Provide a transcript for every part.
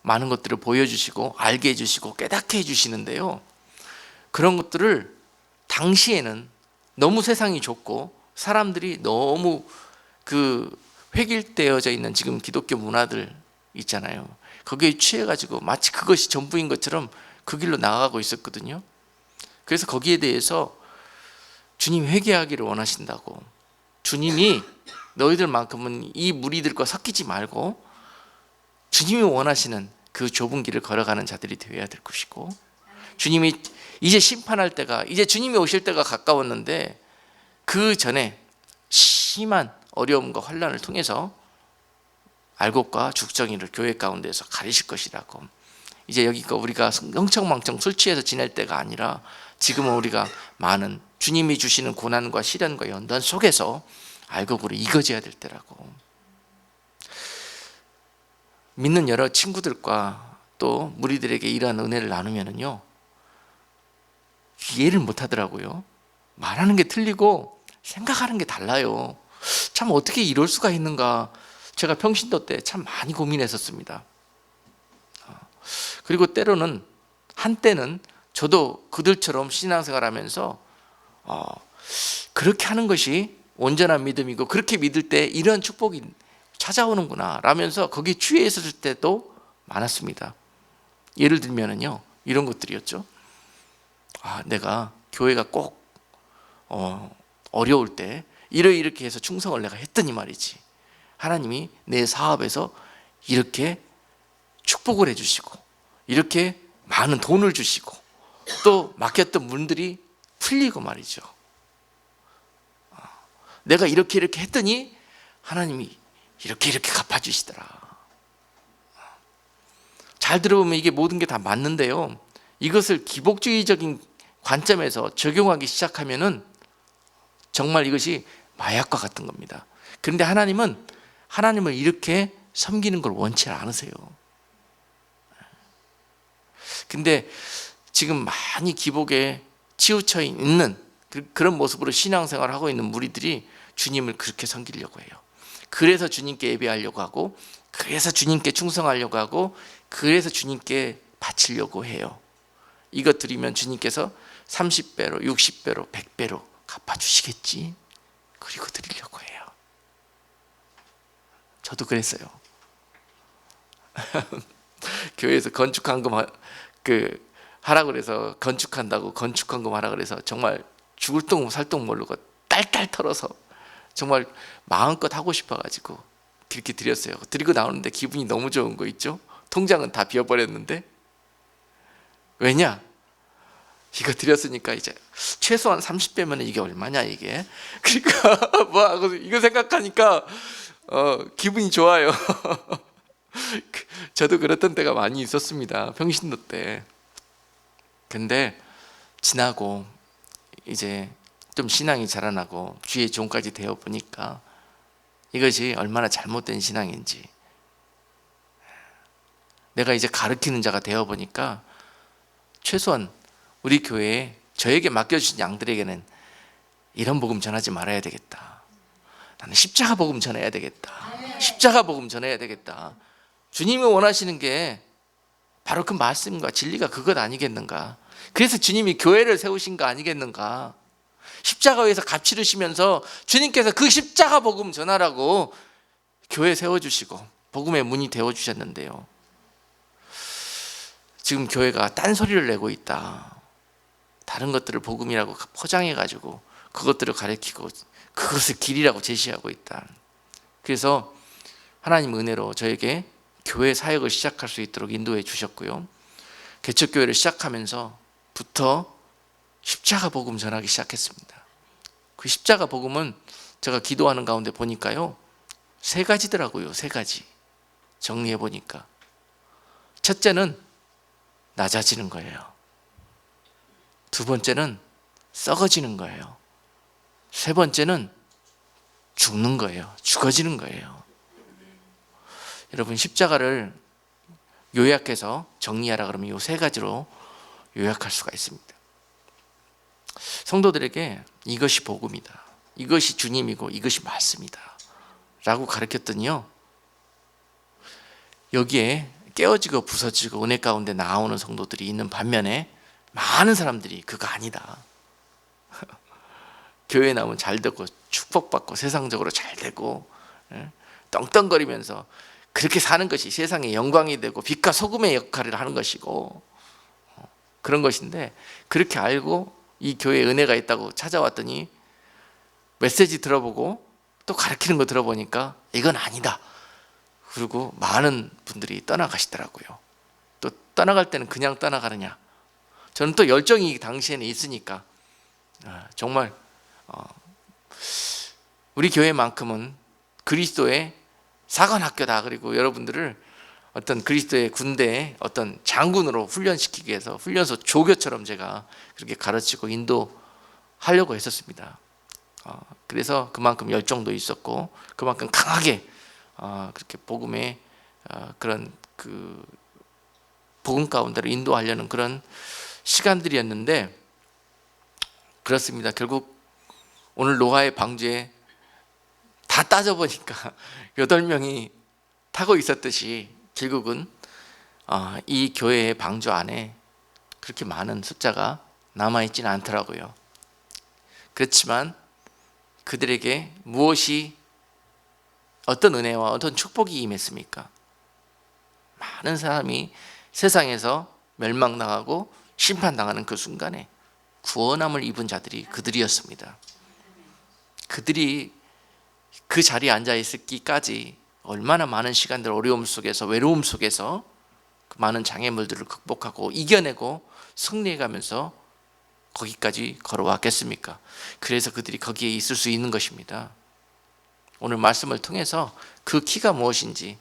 많은 것들을 보여주시고 알게 해주시고 깨닫게 해주시는데요, 그런 것들을 당시에는 너무 세상이 좁고 사람들이 너무 획일되어져 있는 지금 기독교 문화들 있잖아요, 거기에 취해가지고 마치 그것이 전부인 것처럼 그 길로 나아가고 있었거든요. 그래서 거기에 대해서 주님이 회개하기를 원하신다고, 주님이 너희들만큼은 이 무리들과 섞이지 말고 주님이 원하시는 그 좁은 길을 걸어가는 자들이 되어야 될 것이고, 주님이 이제 심판할 때가, 이제 주님이 오실 때가 가까웠는데 그 전에 심한 어려움과 환난을 통해서 알곡과 죽정이를 교회 가운데서 가리실 것이라고. 이제 여기가 우리가 흥청망청 술 취해서 지낼 때가 아니라 지금은 우리가 많은 주님이 주시는 고난과 시련과 연단 속에서 알곡으로 익어져야 될 때라고. 믿는 여러 친구들과 또 무리들에게 이러한 은혜를 나누면은요, 이해를 못 하더라고요. 말하는 게 틀리고 생각하는 게 달라요. 참 어떻게 이럴 수가 있는가, 제가 평신도 때 참 많이 고민했었습니다. 그리고 때로는, 한때는 저도 그들처럼 신앙생활하면서 그렇게 하는 것이 온전한 믿음이고 그렇게 믿을 때 이런 축복이 찾아오는구나 라면서 거기에 취해 있었을 때도 많았습니다. 예를 들면은요, 이런 것들이었죠. 내가 교회가 꼭 어려울 때 이렇게 해서 충성을 내가 했더니 말이지, 하나님이 내 사업에서 이렇게 축복을 해주시고 이렇게 많은 돈을 주시고 또 맡겼던 문들이 풀리고 말이죠. 내가 이렇게 했더니 하나님이 이렇게 갚아주시더라. 잘 들어보면 이게 모든 게 다 맞는데요, 이것을 기복주의적인 관점에서 적용하기 시작하면은 정말 이것이 마약과 같은 겁니다. 그런데 하나님을 이렇게 섬기는 걸 원치 않으세요. 근데 지금 많이 기복에 치우쳐 있는 그런 모습으로 신앙생활을 하고 있는 무리들이 주님을 그렇게 섬기려고 해요. 그래서 주님께 예배하려고 하고, 그래서 주님께 충성하려고 하고, 그래서 주님께 바치려고 해요. 이것 드리면 주님께서 30배로 60배로 100배로 갚아주시겠지, 그리고 드리려고 해요. 저도 그랬어요. 교회에서 건축한금 하라 그래서 건축한다고 건축한금 하라 그래서 정말 죽을 똥 살 똥 모르고 딸딸 털어서 정말 마음껏 하고 싶어가지고 그렇게 드렸어요. 드리고 나오는데 기분이 너무 좋은 거 있죠. 통장은 다 비워버렸는데, 왜냐? 이거 드렸으니까 이제 최소한 30배면 이게 얼마냐 이게. 그러니까 뭐 이거 생각하니까 기분이 좋아요. 저도 그랬던 때가 많이 있었습니다, 평신도 때. 근데 지나고 이제 좀 신앙이 자라나고 주의 종까지 되어 보니까 이것이 얼마나 잘못된 신앙인지, 내가 이제 가르치는 자가 되어 보니까 최소한 우리 교회에 저에게 맡겨주신 양들에게는 이런 복음 전하지 말아야 되겠다, 나는 십자가 복음 전해야 되겠다, 십자가 복음 전해야 되겠다. 주님이 원하시는 게 바로 그 말씀과 진리가 그것 아니겠는가. 그래서 주님이 교회를 세우신 거 아니겠는가. 십자가 위에서 값 치르시면서 주님께서 그 십자가 복음 전하라고 교회 세워주시고 복음의 문이 되어주셨는데요, 지금 교회가 딴소리를 내고 있다. 다른 것들을 복음이라고 포장해가지고 그것들을 가르치고 그것을 길이라고 제시하고 있다. 그래서 하나님 은혜로 저에게 교회 사역을 시작할 수 있도록 인도해 주셨고요, 개척교회를 시작하면서부터 십자가 복음 전하기 시작했습니다. 그 십자가 복음은 제가 기도하는 가운데 보니까요, 3가지더라고요. 3가지 정리해 보니까, 첫째는 낮아지는 거예요. 두 번째는 썩어지는 거예요. 세 번째는 죽는 거예요. 죽어지는 거예요. 여러분, 십자가를 요약해서 정리하라 그러면 이 3가지로 요약할 수가 있습니다. 성도들에게 이것이 복음이다, 이것이 주님이고 이것이 말씀이다 라고 가르쳤더니요, 여기에 깨어지고 부서지고 은혜 가운데 나오는 성도들이 있는 반면에 많은 사람들이 그거 아니다. 교회 나오면 잘 되고 축복받고 세상적으로 잘 되고 떵떵거리면서 그렇게 사는 것이 세상의 영광이 되고 빛과 소금의 역할을 하는 것이고 그런 것인데, 그렇게 알고 이 교회에 은혜가 있다고 찾아왔더니 메시지 들어보고 또 가르치는 거 들어보니까 이건 아니다. 그리고 많은 분들이 떠나가시더라고요. 또 떠나갈 때는 그냥 떠나가느냐. 저는 또 열정이 당시에는 있으니까 정말 우리 교회만큼은 그리스도의 사관학교다. 그리고 여러분들을 어떤 그리스도의 군대의 어떤 장군으로 훈련시키기 위해서 훈련소 조교처럼 제가 그렇게 가르치고 인도하려고 했었습니다. 그래서 그만큼 열정도 있었고 그만큼 강하게 그렇게 복음의 그런 그 복음 가운데로 인도하려는 그런 시간들이었는데, 그렇습니다. 결국 오늘 노아의 방주에 다 따져보니까 8명이 타고 있었듯이 결국은 이 교회의 방주 안에 그렇게 많은 숫자가 남아있지는 않더라고요. 그렇지만 그들에게 무엇이 어떤 은혜와 어떤 축복이 임했습니까? 많은 사람이 세상에서 멸망당하고 심판당하는 그 순간에 구원함을 입은 자들이 그들이었습니다. 그들이 그 자리에 앉아 있기까지 얼마나 많은 시간들, 어려움 속에서, 외로움 속에서 그 많은 장애물들을 극복하고 이겨내고 승리해가면서 거기까지 걸어왔겠습니까? 그래서 그들이 거기에 있을 수 있는 것입니다. 오늘 말씀을 통해서 그 키가 무엇인지,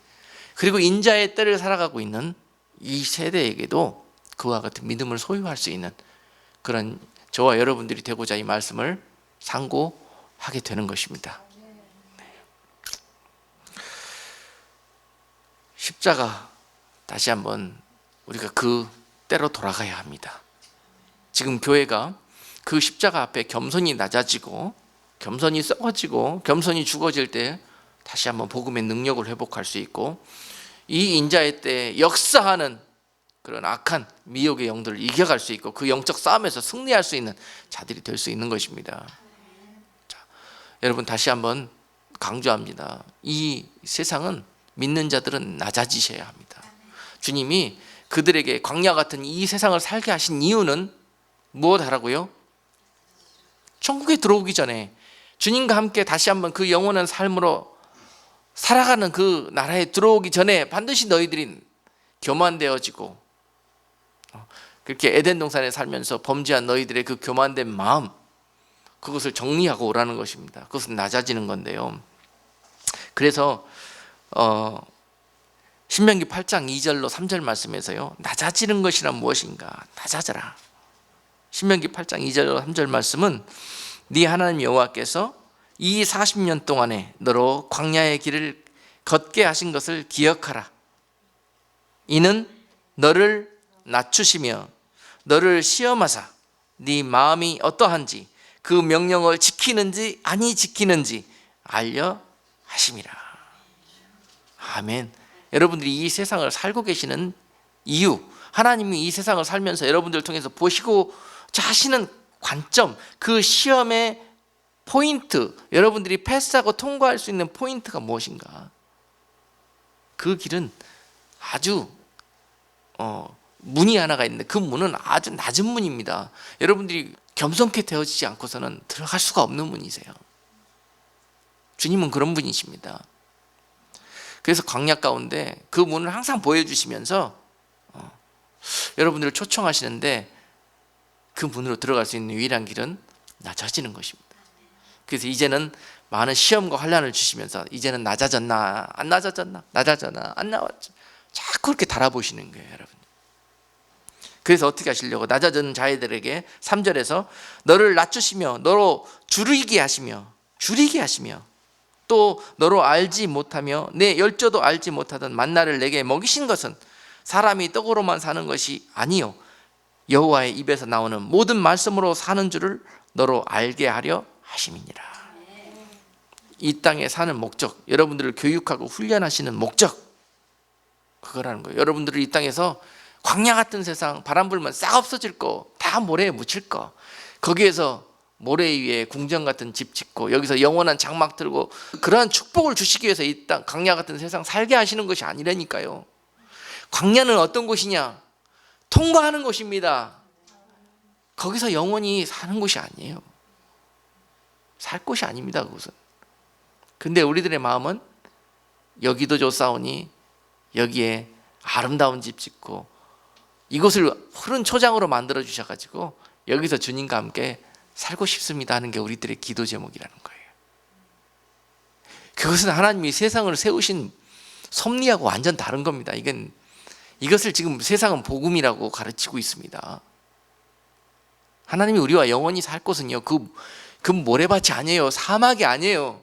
그리고 인자의 때를 살아가고 있는 이 세대에게도 그와 같은 믿음을 소유할 수 있는 그런 저와 여러분들이 되고자 이 말씀을 상고하게 되는 것입니다. 십자가, 다시 한번 우리가 그 때로 돌아가야 합니다. 지금 교회가 그 십자가 앞에 겸손히 낮아지고 겸손히 썩어지고 겸손히 죽어질 때 다시 한번 복음의 능력을 회복할 수 있고, 이 인자의 때에 역사하는 그런 악한 미혹의 영들을 이겨갈 수 있고 그 영적 싸움에서 승리할 수 있는 자들이 될 수 있는 것입니다. 자, 여러분 다시 한번 강조합니다. 이 세상은 믿는 자들은 낮아지셔야 합니다. 주님이 그들에게 광야 같은 이 세상을 살게 하신 이유는 무엇 하라고요? 천국에 들어오기 전에 주님과 함께 다시 한번 그 영원한 삶으로 살아가는 그 나라에 들어오기 전에 반드시 너희들이 교만되어지고, 그렇게 에덴 동산에 살면서 범죄한 너희들의 그 교만된 마음, 그것을 정리하고 오라는 것입니다. 그것은 낮아지는 건데요. 그래서 신명기 8장 2절로 3절 말씀에서요, 낮아지는 것이란 무엇인가? 낮아져라. 신명기 8장 2절로 3절 말씀은 네 하나님 여호와께서 이 40년 동안에 너로 광야의 길을 걷게 하신 것을 기억하라. 이는 너를 낮추시며 너를 시험하사 네 마음이 어떠한지 그 명령을 지키는지 아니 지키는지 알려 하심이라. 아멘. 여러분들이 이 세상을 살고 계시는 이유, 하나님이 이 세상을 살면서 여러분들을 통해서 보시고자 하시는 관점, 그 시험의 포인트, 여러분들이 패스하고 통과할 수 있는 포인트가 무엇인가? 그 길은 아주 문이 하나가 있는데 그 문은 아주 낮은 문입니다. 여러분들이 겸손케 되어지지 않고서는 들어갈 수가 없는 문이세요. 주님은 그런 분이십니다. 그래서 광야 가운데 그 문을 항상 보여주시면서 여러분들을 초청하시는데, 그 문으로 들어갈 수 있는 유일한 길은 낮아지는 것입니다. 그래서 이제는 많은 시험과 환난을 주시면서 이제는 낮아졌나 안 낮아졌나, 낮아졌나 안 나왔죠, 자꾸 그렇게 달아보시는 거예요, 여러분. 그래서 어떻게 하시려고? 낮아진 자애들에게 3절에서 너를 낮추시며 너로 줄이게 하시며 또 너로 알지 못하며 내 열조도 알지 못하던 만나를 내게 먹이신 것은 사람이 떡으로만 사는 것이 아니요 여호와의 입에서 나오는 모든 말씀으로 사는 줄을 너로 알게 하려 하심이니라. 이 땅에 사는 목적, 여러분들을 교육하고 훈련하시는 목적, 그거라는 거예요. 여러분들을 이 땅에서 광야 같은 세상, 바람 불면 싹 없어질 거, 다 모래에 묻힐 거, 거기에서 모래 위에 궁전 같은 집 짓고 여기서 영원한 장막 들고 그러한 축복을 주시기 위해서 이 땅 광야 같은 세상 살게 하시는 것이 아니라니까요. 광야는 어떤 곳이냐? 통과하는 곳입니다. 거기서 영원히 사는 곳이 아니에요. 살 곳이 아닙니다. 그곳은. 근데 우리들의 마음은 여기도 좋사오니 여기에 아름다운 집 짓고 이곳을 푸른 초장으로 만들어 주셔가지고 여기서 주님과 함께 살고 싶습니다 하는 게 우리들의 기도 제목이라는 거예요. 그것은 하나님이 세상을 세우신 섭리하고 완전 다른 겁니다. 이것을 지금 세상은 복음이라고 가르치고 있습니다. 하나님이 우리와 영원히 살 곳은요, 그 모래밭이 아니에요. 사막이 아니에요.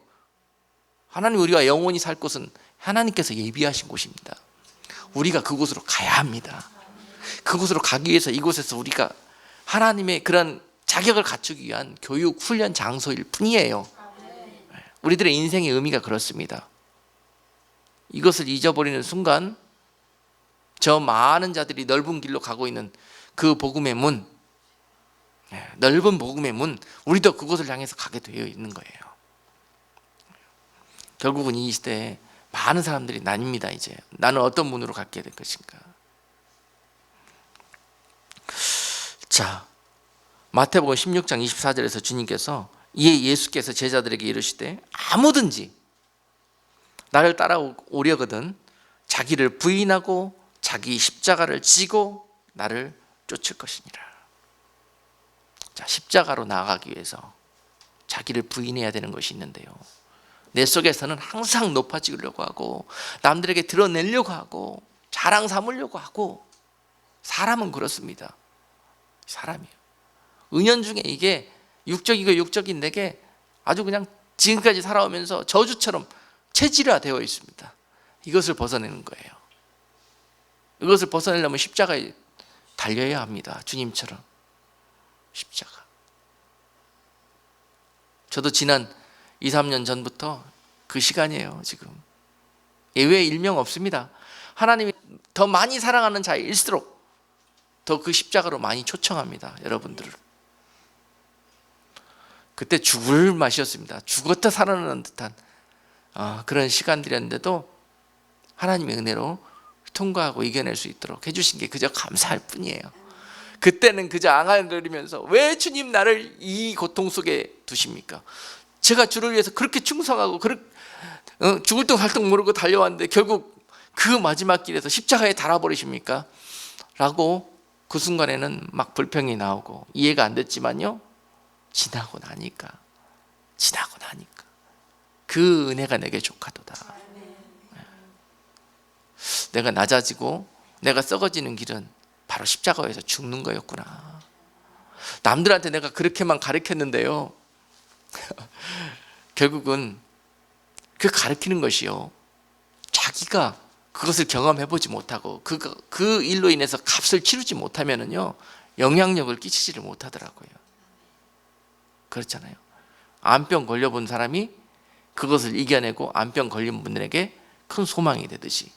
하나님 우리와 영원히 살 곳은 하나님께서 예비하신 곳입니다. 우리가 그곳으로 가야 합니다. 그곳으로 가기 위해서 이곳에서 우리가 하나님의 그런 자격을 갖추기 위한 교육, 훈련 장소일 뿐이에요. 우리들의 인생의 의미가 그렇습니다. 이것을 잊어버리는 순간 저 많은 자들이 넓은 길로 가고 있는 그 복음의 문, 넓은 복음의 문, 우리도 그곳을 향해서 가게 되어 있는 거예요. 결국은 이 시대에 많은 사람들이 나뉩니다. 이제 나는 어떤 문으로 가게 될 것인가. 자, 마태복음 16장 24절에서 주님께서 이에 예수께서 제자들에게 이르시되 아무든지 나를 따라오려거든 자기를 부인하고 자기 십자가를 지고 나를 쫓을 것이니라. 자, 십자가로 나아가기 위해서 자기를 부인해야 되는 것이 있는데요, 내 속에서는 항상 높아지려고 하고 남들에게 드러내려고 하고 자랑 삼으려고 하고, 사람은 그렇습니다. 사람이에요. 은연중에 이게 육적이고 육적인 내게 아주 그냥 지금까지 살아오면서 저주처럼 체질화되어 있습니다. 이것을 벗어내는 거예요. 이것을 벗어내려면 십자가에 달려야 합니다. 주님처럼 십자가. 저도 지난 2, 3년 전부터 그 시간이에요. 지금 예외 일명 없습니다. 하나님이 더 많이 사랑하는 자일수록 더 그 십자가로 많이 초청합니다. 여러분들을. 그때 죽을 맛이었습니다. 죽었다 살아나는 듯한 그런 시간들이었는데도 하나님의 은혜로 통과하고 이겨낼 수 있도록 해주신 게 그저 감사할 뿐이에요. 그때는 그저 앙앙거리면서 왜 주님 나를 이 고통 속에 두십니까? 제가 주를 위해서 그렇게 충성하고 죽을 둥 살 둥 모르고 달려왔는데 결국 그 마지막 길에서 십자가에 달아버리십니까? 라고 그 순간에는 막 불평이 나오고 이해가 안 됐지만요, 지나고 나니까 그 은혜가 내게 족하도다. 내가 낮아지고 내가 썩어지는 길은 바로 십자가에서 죽는 거였구나. 남들한테 내가 그렇게만 가르쳤는데요, 결국은 그 가르치는 것이요, 자기가 그것을 경험해보지 못하고 그 일로 인해서 값을 치르지 못하면은요 영향력을 끼치지를 못하더라고요. 그렇잖아요. 암병 걸려본 사람이 그것을 이겨내고 암병 걸린 분들에게 큰 소망이 되듯이,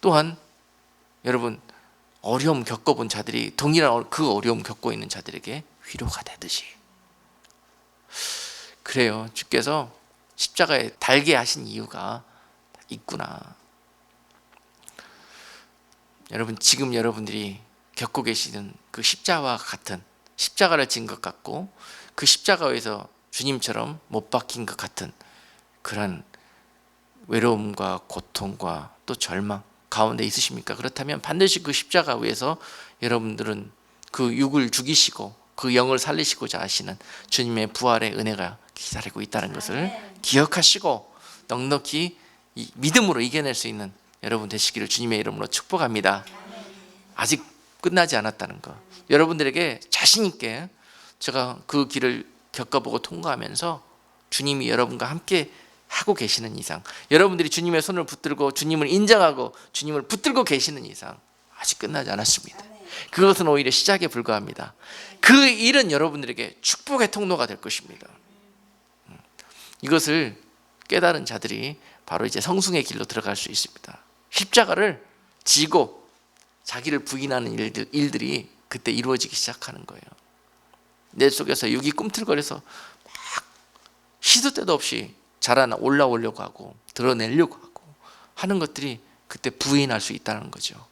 또한 여러분 어려움 겪어본 자들이 동일한 그 어려움 겪고 있는 자들에게 위로가 되듯이, 그래요. 주께서 십자가에 달게 하신 이유가 있구나. 여러분, 지금 여러분들이 겪고 계시는 그 십자가와 같은, 십자가를 진 것 같고 그 십자가에서 주님처럼 못 박힌 것 같은 그런 외로움과 고통과 또 절망 가운데 있으십니까? 그렇다면 반드시 그 십자가 위에서 여러분들은 그 육을 죽이시고 그 영을 살리시고자 하시는 주님의 부활의 은혜가 기다리고 있다는 것을 기억하시고 넉넉히 믿음으로 이겨낼 수 있는 여러분 되시기를 주님의 이름으로 축복합니다. 아직 끝나지 않았다는 것, 여러분들에게 자신 있게 제가 그 길을 겪어보고 통과하면서 주님이 여러분과 함께 하고 계시는 이상, 여러분들이 주님의 손을 붙들고 주님을 인정하고 주님을 붙들고 계시는 이상 아직 끝나지 않았습니다. 그것은 오히려 시작에 불과합니다. 그 일은 여러분들에게 축복의 통로가 될 것입니다. 이것을 깨달은 자들이 바로 이제 성승의 길로 들어갈 수 있습니다. 십자가를 지고 자기를 부인하는 일들이 그때 이루어지기 시작하는 거예요. 내 속에서 육이 꿈틀거려서 막 시도 때도 없이 올라오려고 하고 드러내려고 하고 하는 것들이 그때 부인할 수 있다는 거죠.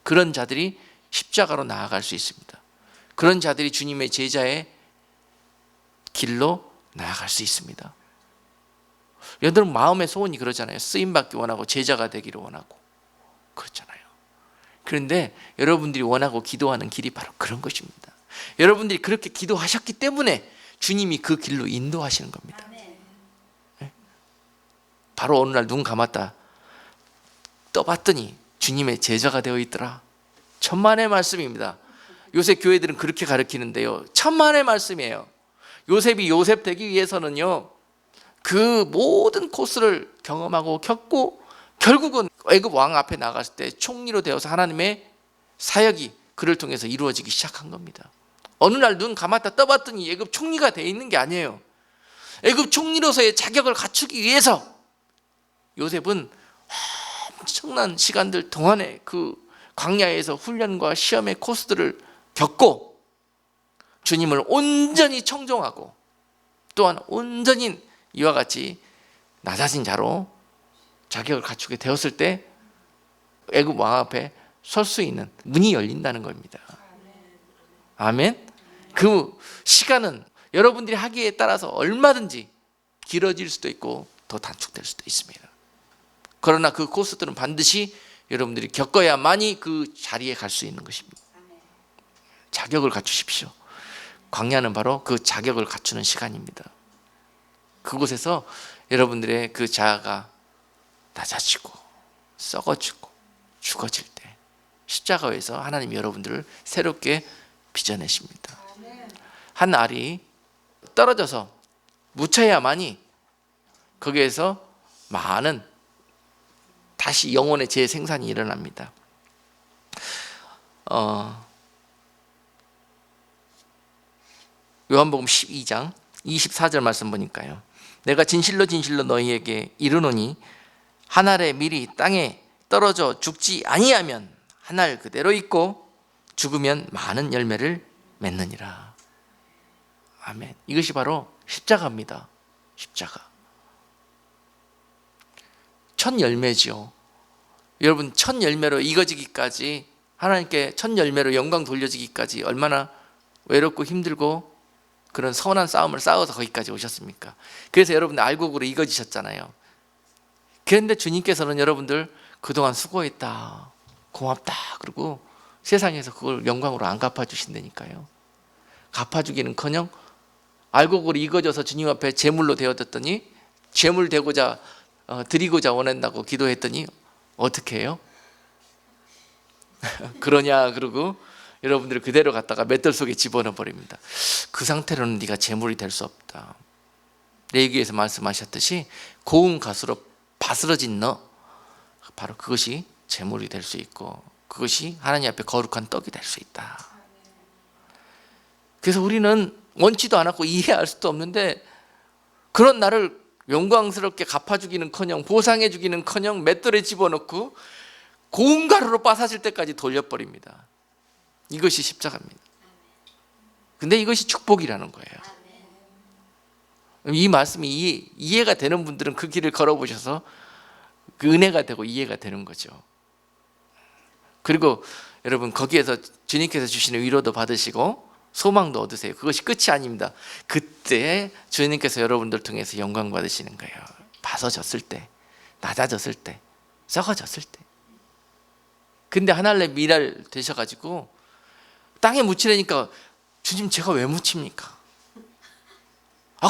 그런 자들이 십자가로 나아갈 수 있습니다. 그런 자들이 주님의 제자의 길로 나아갈 수 있습니다. 여러분 마음의 소원이 그러잖아요. 쓰임받기 원하고 제자가 되기를 원하고 그렇잖아요. 그런데 여러분들이 원하고 기도하는 길이 바로 그런 것입니다. 여러분들이 그렇게 기도하셨기 때문에 주님이 그 길로 인도하시는 겁니다. 바로 어느 날 눈 감았다 떠봤더니 주님의 제자가 되어 있더라. 천만의 말씀입니다. 요새 교회들은 그렇게 가르치는데요, 천만의 말씀이에요. 요셉이 요셉 되기 위해서는요, 그 모든 코스를 경험하고 겪고 결국은 애굽 왕 앞에 나갔을 때 총리로 되어서 하나님의 사역이 그를 통해서 이루어지기 시작한 겁니다. 어느 날 눈 감았다 떠봤더니 애굽 총리가 되어 있는 게 아니에요. 애굽 총리로서의 자격을 갖추기 위해서 요셉은 엄청난 시간들 동안에 그 광야에서 훈련과 시험의 코스들을 겪고 주님을 온전히 청종하고 또한 온전히 이와 같이 낮아진 자로 자격을 갖추게 되었을 때 애굽 왕 앞에 설 수 있는 문이 열린다는 겁니다. 아멘. 그 시간은 여러분들이 하기에 따라서 얼마든지 길어질 수도 있고 더 단축될 수도 있습니다. 그러나 그 코스들은 반드시 여러분들이 겪어야만이 그 자리에 갈 수 있는 것입니다. 자격을 갖추십시오. 광야는 바로 그 자격을 갖추는 시간입니다. 그곳에서 여러분들의 그 자아가 낮아지고 썩어지고 죽어질 때 십자가에서 하나님이 여러분들을 새롭게 빚어내십니다. 한 알이 떨어져서 묻혀야만이 거기에서 많은 다시 영혼의 재생산이 일어납니다. 요한복음 12장 24절 말씀 보니까요, 내가 진실로 진실로 너희에게 이르노니 한 알의 밀이 땅에 떨어져 죽지 아니하면 한 알 그대로 있고 죽으면 많은 열매를 맺느니라. 아멘. 이것이 바로 십자가입니다. 십자가. 첫 열매지요. 여러분 첫 열매로 익어지기까지, 하나님께 첫 열매로 영광 돌려지기까지 얼마나 외롭고 힘들고 그런 선한 싸움을 싸워서 거기까지 오셨습니까? 그래서 여러분들 알곡으로 익어지셨잖아요. 그런데 주님께서는 여러분들 그동안 수고했다, 고맙다 그러고 세상에서 그걸 영광으로 안 갚아주신다니까요. 갚아주기는커녕 알곡으로 익어져서 주님 앞에 제물로 되어졌더니, 제물 되고자 드리고자 원한다고 기도했더니 어떻게 해요? 그러냐 그러고 여러분들을 그대로 갖다가 맷돌 속에 집어넣어 버립니다. 그 상태로는 네가 제물이 될 수 없다. 레위기에서 말씀하셨듯이 고운 가수로 바스러진 너, 바로 그것이 제물이 될 수 있고 그것이 하나님 앞에 거룩한 떡이 될 수 있다. 그래서 우리는 원치도 않았고 이해할 수도 없는데 그런 나를 영광스럽게 갚아주기는커녕 보상해주기는커녕 맷돌에 집어넣고 고운 가루로 빠사질 때까지 돌려버립니다. 이것이 십자가입니다. 근데 이것이 축복이라는 거예요. 이 말씀이 이해가 되는 분들은 그 길을 걸어보셔서 그 은혜가 되고 이해가 되는 거죠. 그리고 여러분 거기에서 주님께서 주시는 위로도 받으시고 소망도 얻으세요. 그것이 끝이 아닙니다. 그때 주님께서 여러분들 통해서 영광 받으시는 거예요. 벗어졌을 때, 낮아졌을 때, 썩어졌을 때. 근데 하늘의 미랄 되셔가지고 땅에 묻히려니까 주님 제가 왜 묻힙니까?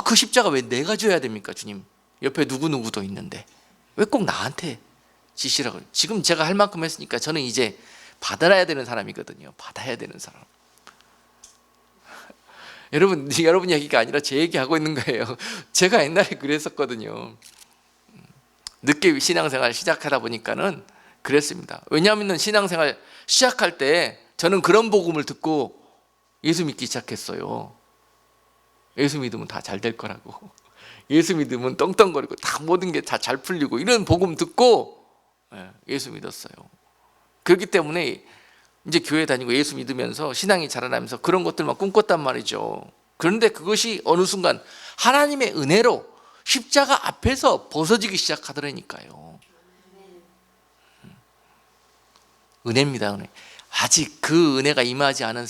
그 십자가 왜 내가 져야 됩니까? 주님 옆에 누구누구도 있는데 왜 꼭 나한테 지시라고. 지금 제가 할 만큼 했으니까 저는 이제 받아야 되는 사람이거든요. 받아야 되는 사람. 여러분 얘기가 아니라 제 얘기하고 있는 거예요. 제가 옛날에 그랬었거든요. 늦게 신앙생활 시작하다 보니까는 그랬습니다. 왜냐하면 신앙생활 시작할 때 저는 그런 복음을 듣고 예수 믿기 시작했어요. 예수 믿으면 다 잘 될 거라고. 예수 믿으면 떵떵거리고 다 모든 게 다 잘 풀리고 이런 복음 듣고 예수 믿었어요. 그렇기 때문에 이제 교회 다니고 예수 믿으면서 신앙이 자라나면서 그런 것들만 꿈꿨단 말이죠. 그런데 그것이 어느 순간 하나님의 은혜로 십자가 앞에서 벗어지기 시작하더라니까요. 은혜입니다, 은혜. 아직 그 은혜가 임하지 않은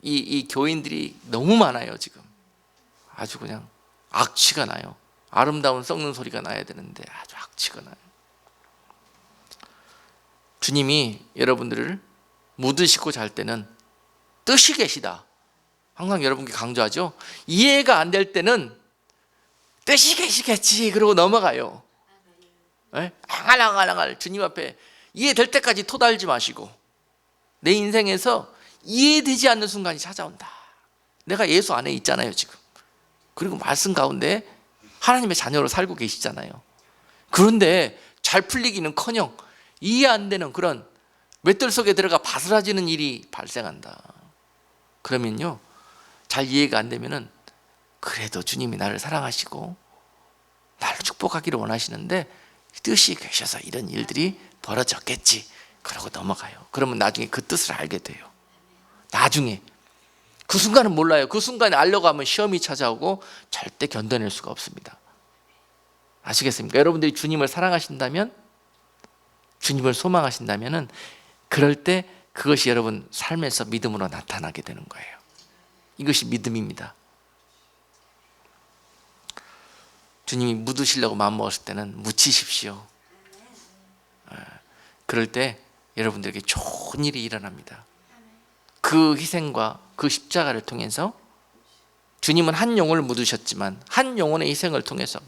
이 교인들이 너무 많아요. 지금 아주 그냥 악취가 나요. 아름다운 썩는 소리가 나야 되는데 아주 악취가 나요. 주님이 여러분들을 묻으시고 잘 때는 뜻이 계시다. 항상 여러분께 강조하죠. 이해가 안 될 때는 뜻이 계시겠지 그러고 넘어가요. 앙알앙알 주님 앞에 이해될 때까지 토달지 마시고, 내 인생에서 이해되지 않는 순간이 찾아온다. 내가 예수 안에 있잖아요 지금. 그리고 말씀 가운데 하나님의 자녀로 살고 계시잖아요. 그런데 잘 풀리기는커녕 이해 안 되는 그런 맷돌 속에 들어가 바스라지는 일이 발생한다. 그러면요, 잘 이해가 안 되면은 그래도 주님이 나를 사랑하시고 나를 축복하기를 원하시는데 뜻이 계셔서 이런 일들이 벌어졌겠지 그러고 넘어가요. 그러면 나중에 그 뜻을 알게 돼요. 나중에 그 순간은 몰라요. 그 순간에 알려고 하면 시험이 찾아오고 절대 견뎌낼 수가 없습니다. 아시겠습니까? 여러분들이 주님을 사랑하신다면, 주님을 소망하신다면 그럴 때 그것이 여러분 삶에서 믿음으로 나타나게 되는 거예요. 이것이 믿음입니다. 주님이 묻으시려고 마음먹었을 때는 묻히십시오. 그럴 때 여러분들에게 좋은 일이 일어납니다. 그 희생과 그 십자가를 통해서 주님은 한 영혼을 묻으셨지만 한 영혼의 희생을 통해서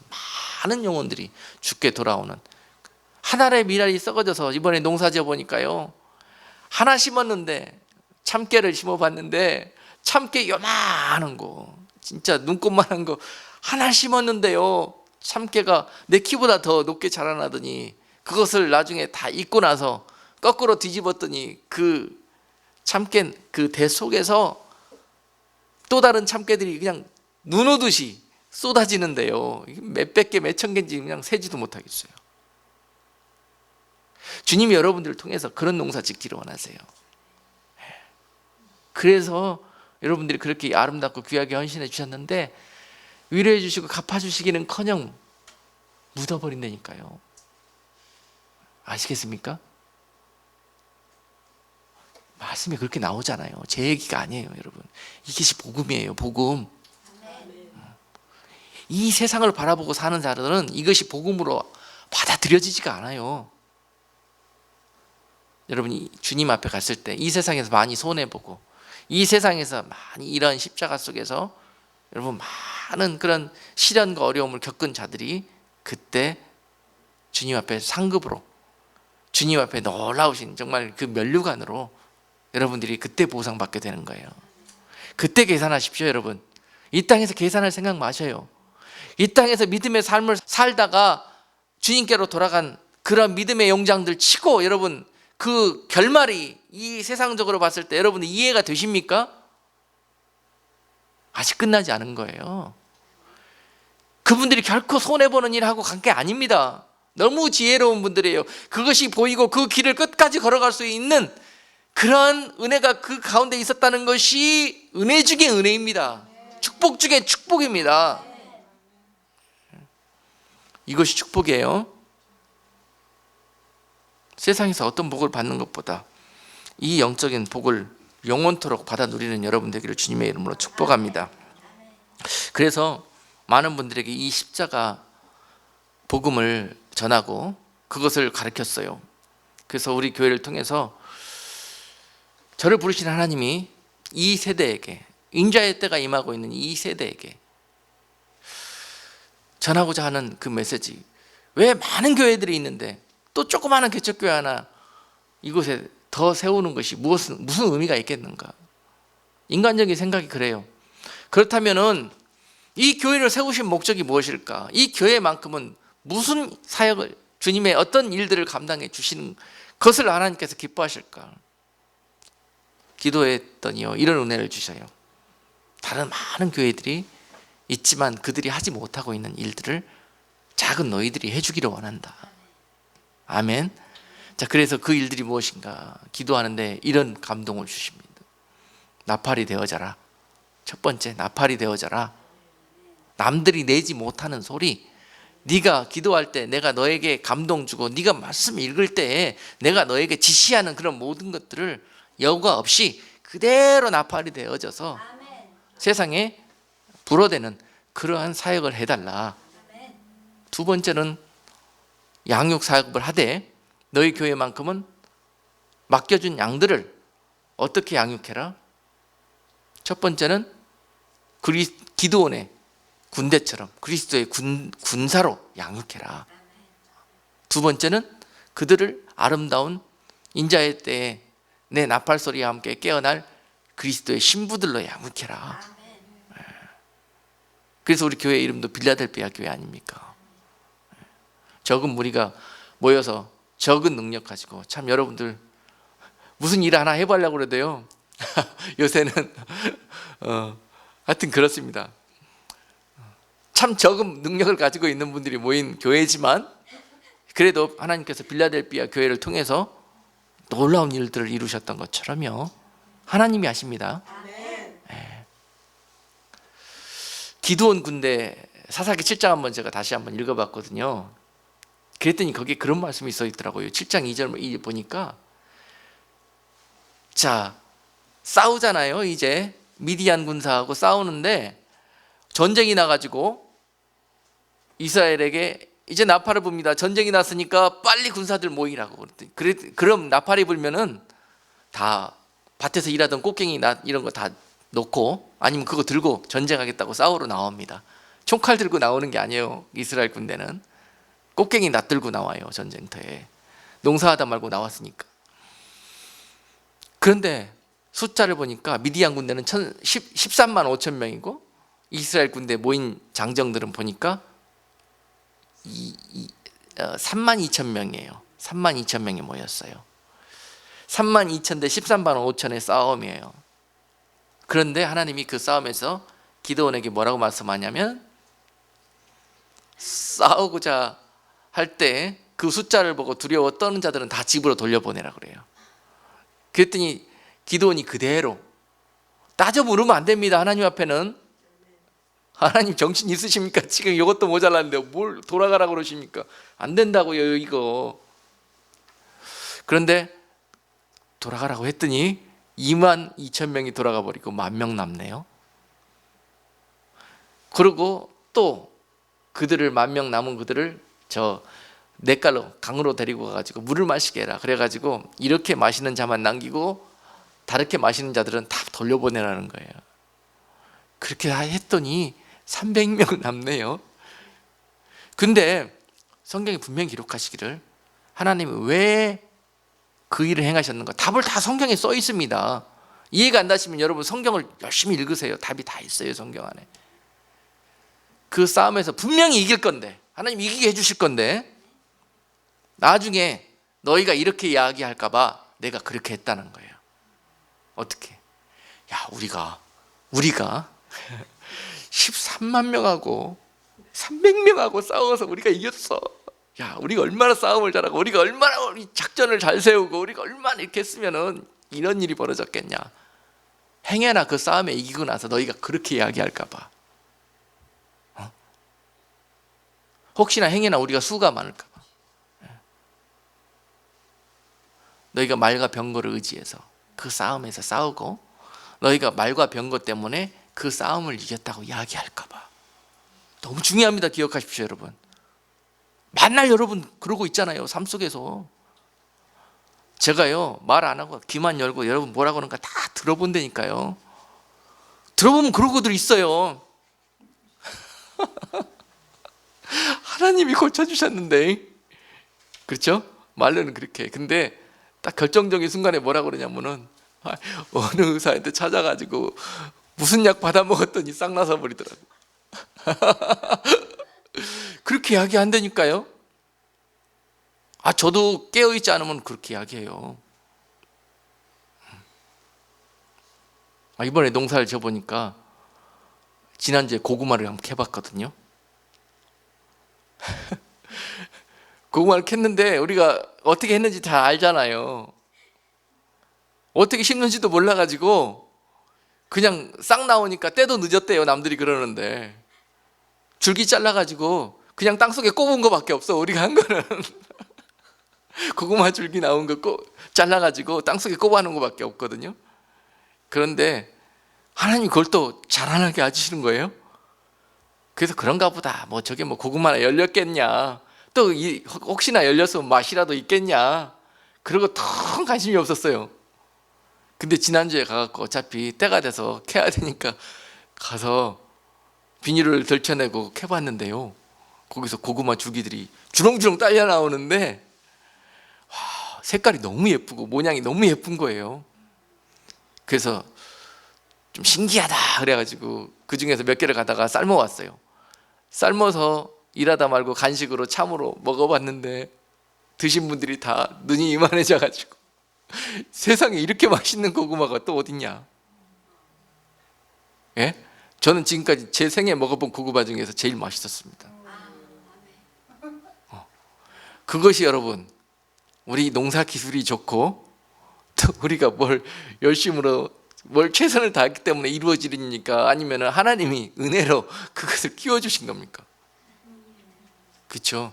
많은 영혼들이 죽게 돌아오는, 한 알의 밀알이 썩어져서 이번에 농사 지어 보니까요, 하나 심었는데 참깨를 심어봤는데 참깨 요만한 거, 진짜 눈곱만한 거 하나 심었는데요, 참깨가 내 키보다 더 높게 자라나더니 그것을 나중에 다 익고 나서 거꾸로 뒤집었더니 그 참깨 그 대 속에서 또 다른 참깨들이 그냥 눈 오듯이 쏟아지는데요, 몇백 개 몇천 개인지 그냥 세지도 못하겠어요. 주님이 여러분들을 통해서 그런 농사 짓기를 원하세요. 그래서 여러분들이 그렇게 아름답고 귀하게 헌신해 주셨는데 위로해 주시고 갚아주시기는커녕 묻어버린다니까요. 아시겠습니까? 말씀이 그렇게 나오잖아요. 제 얘기가 아니에요, 여러분. 이것이 복음이에요, 복음. 이 세상을 바라보고 사는 자들은 이것이 복음으로 받아들여지지가 않아요. 여러분이 주님 앞에 갔을 때 이 세상에서 많이 손해보고 이 세상에서 많이 이런 십자가 속에서 여러분 많은 그런 시련과 어려움을 겪은 자들이 그때 주님 앞에 상급으로, 주님 앞에 놀라우신 정말 그 면류관으로 여러분들이 그때 보상받게 되는 거예요. 그때 계산하십시오, 여러분. 이 땅에서 계산할 생각 마셔요. 이 땅에서 믿음의 삶을 살다가 주님께로 돌아간 그런 믿음의 용장들 치고 여러분 그 결말이 이 세상적으로 봤을 때 여러분 이해가 되십니까? 아직 끝나지 않은 거예요. 그분들이 결코 손해보는 일하고 관계 아닙니다. 너무 지혜로운 분들이에요. 그것이 보이고 그 길을 끝까지 걸어갈 수 있는 그런 은혜가 그 가운데 있었다는 것이 은혜 중에 은혜입니다. 축복 중에 축복입니다. 이것이 축복이에요. 세상에서 어떤 복을 받는 것보다 이 영적인 복을 영원토록 받아 누리는 여러분 되기를 주님의 이름으로 축복합니다. 그래서 많은 분들에게 이 십자가 복음을 전하고 그것을 가르쳤어요. 그래서 우리 교회를 통해서 저를 부르신 하나님이 이 세대에게, 인자의 때가 임하고 있는 이 세대에게 전하고자 하는 그 메시지, 왜 많은 교회들이 있는데 또 조그마한 개척교회 하나 이곳에 더 세우는 것이 무슨 의미가 있겠는가? 인간적인 생각이 그래요. 그렇다면은 이 교회를 세우신 목적이 무엇일까? 이 교회만큼은 무슨 사역을, 주님의 어떤 일들을 감당해 주시는 것을 하나님께서 기뻐하실까? 기도했더니요, 이런 은혜를 주셔요. 다른 많은 교회들이 있지만 그들이 하지 못하고 있는 일들을 작은 너희들이 해주기를 원한다. 아멘. 자, 그래서 그 일들이 무엇인가? 기도하는데 이런 감동을 주십니다. 나팔이 되어져라. 첫 번째, 나팔이 되어져라. 남들이 내지 못하는 소리, 네가 기도할 때 내가 너에게 감동 주고 네가 말씀 읽을 때 내가 너에게 지시하는 그런 모든 것들을 여과 없이 그대로 나팔이 되어져서 세상에 불어대는 그러한 사역을 해달라. 두 번째는 양육 사역을 하되 너희 교회만큼은 맡겨준 양들을 어떻게 양육해라? 첫 번째는 기드온의 군대처럼 그리스도의 군사로 양육해라. 두 번째는 그들을 아름다운 인자의 때에 내 나팔 소리와 함께 깨어날 그리스도의 신부들로 양육해라. 그래서 우리 교회 이름도 빌라델피아 교회 아닙니까? 적은 무리가 모여서 적은 능력 가지고, 참 여러분들 무슨 일 하나 해보려고 그래도요 요새는 하여튼 그렇습니다. 참 적은 능력을 가지고 있는 분들이 모인 교회지만 그래도 하나님께서 빌라델피아 교회를 통해서 놀라운 일들을 이루셨던 것처럼요, 하나님이 하십니다. 기드온 군대 사사기 7장 한번 제가 다시 한번 읽어봤거든요. 그랬더니 거기에 그런 말씀이 써 있더라고요. 7장 2절 보니까, 자, 싸우잖아요. 이제 미디안 군사하고 싸우는데 전쟁이 나가지고 이스라엘에게 이제 나팔을 붑니다. 전쟁이 났으니까 빨리 군사들 모이라고. 그럼 나팔이 불면은 다 밭에서 일하던 꽃갱이 이런 거 다 놓고, 아니면 그거 들고 전쟁하겠다고 싸우러 나옵니다. 총칼 들고 나오는 게 아니에요. 이스라엘 군대는 꽃갱이 낫 들고 나와요. 전쟁터에 농사하다 말고 나왔으니까. 그런데 숫자를 보니까 미디안 군대는 13만 5천 명이고 이스라엘 군대 모인 장정들은 보니까 3만 2천 명이에요. 3만 2천 명이 모였어요. 3만 2천 대 13만 5천의 싸움이에요. 그런데 하나님이 그 싸움에서 기드온에게 뭐라고 말씀하냐면, 싸우고자 할 때 그 숫자를 보고 두려워 떠는 자들은 다 집으로 돌려보내라 그래요. 그랬더니 기드온이 그대로, 따져 물으면 안 됩니다. 하나님 앞에는. 하나님 정신 있으십니까? 지금 이것도 모자랐는데 뭘 돌아가라고 그러십니까? 안 된다고요 이거. 그런데 돌아가라고 했더니 2만 2천 명이 돌아가 버리고 10,000명 남네요. 그리고 또 그들을 10,000명 남은 그들을 저 냇가로 강으로 데리고 가가지고 물을 마시게 해라. 그래가지고 이렇게 마시는 자만 남기고 다르게 마시는 자들은 다 돌려보내라는 거예요. 그렇게 했더니 300명 남네요. 근데 성경이 분명히 기록하시기를 하나님이 왜 그 일을 행하셨는가, 답을 다 성경에 써 있습니다. 이해가 안 가시면 여러분 성경을 열심히 읽으세요. 답이 다 있어요, 성경 안에. 그 싸움에서 분명히 이길 건데, 하나님 이기게 해주실 건데, 나중에 너희가 이렇게 이야기할까 봐 내가 그렇게 했다는 거예요. 어떻게? 야, 우리가 13만 명하고 300명하고 싸워서 우리가 이겼어. 야, 우리가 얼마나 싸움을 잘하고 우리가 얼마나 작전을 잘 세우고 우리가 얼마나 이렇게 했으면은 이런 일이 벌어졌겠냐. 행여나 그 싸움에 이기고 나서 너희가 그렇게 이야기할까 봐. 혹시나 행여나 우리가 수가 많을까 봐. 너희가 말과 병거를 의지해서 그 싸움에서 싸우고 너희가 말과 병거 때문에 그 싸움을 이겼다고 이야기할까 봐. 너무 중요합니다. 기억하십시오, 여러분. 만날 여러분 그러고 있잖아요, 삶 속에서. 제가요, 말 안 하고 귀만 열고 여러분 뭐라고 그러는가 다 들어본다니까요. 들어보면 그러고들 있어요. 하나님이 고쳐주셨는데, 그렇죠? 말로는 그렇게. 근데 딱 결정적인 순간에 뭐라고 그러냐면은, 어느 의사한테 찾아가지고 무슨 약 받아 먹었더니 싹 나서 버리더라고. 그렇게 이야기 안 되니까요. 저도 깨어있지 않으면 그렇게 이야기해요. 이번에 농사를 지어보니까 지난주에 고구마를 한번 캐봤거든요. 고구마를 캤는데 우리가 어떻게 했는지 다 알잖아요. 어떻게 심는지도 몰라가지고 그냥 싹 나오니까 때도 늦었대요. 남들이 그러는데 줄기 잘라가지고 그냥 땅속에 꼽은 거밖에 없어. 우리가 한 거는 고구마 줄기 나온 거 잘라가지고 땅속에 꼽아놓은 거밖에 없거든요. 그런데 하나님이 그걸 또 자라나게 해주시는 거예요. 그래서 그런가 보다. 뭐 저게 뭐 고구마나 열렸겠냐, 또 혹시나 열렸으면 맛이라도 있겠냐, 그러고 통 관심이 없었어요. 근데 지난주에 가갖고 어차피 때가 돼서 캐야 되니까 가서 비닐을 덜쳐내고 캐봤는데요, 거기서 고구마 줄기들이 주렁주렁 딸려 나오는데 와, 색깔이 너무 예쁘고 모양이 너무 예쁜 거예요. 그래서 좀 신기하다 그래가지고 그 중에서 몇 개를 가다가 삶아왔어요. 삶아서 일하다 말고 간식으로 참으로 먹어봤는데 드신 분들이 다 눈이 이만해져가지고 세상에 이렇게 맛있는 고구마가 또 어딨냐. 예? 저는 지금까지 제 생에 먹어본 고구마 중에서 제일 맛있었습니다. 그것이 여러분, 우리 농사 기술이 좋고 또 우리가 뭘 열심으로 뭘 최선을 다했기 때문에 이루어지니까, 아니면 하나님이 은혜로 그것을 키워주신 겁니까? 그렇죠?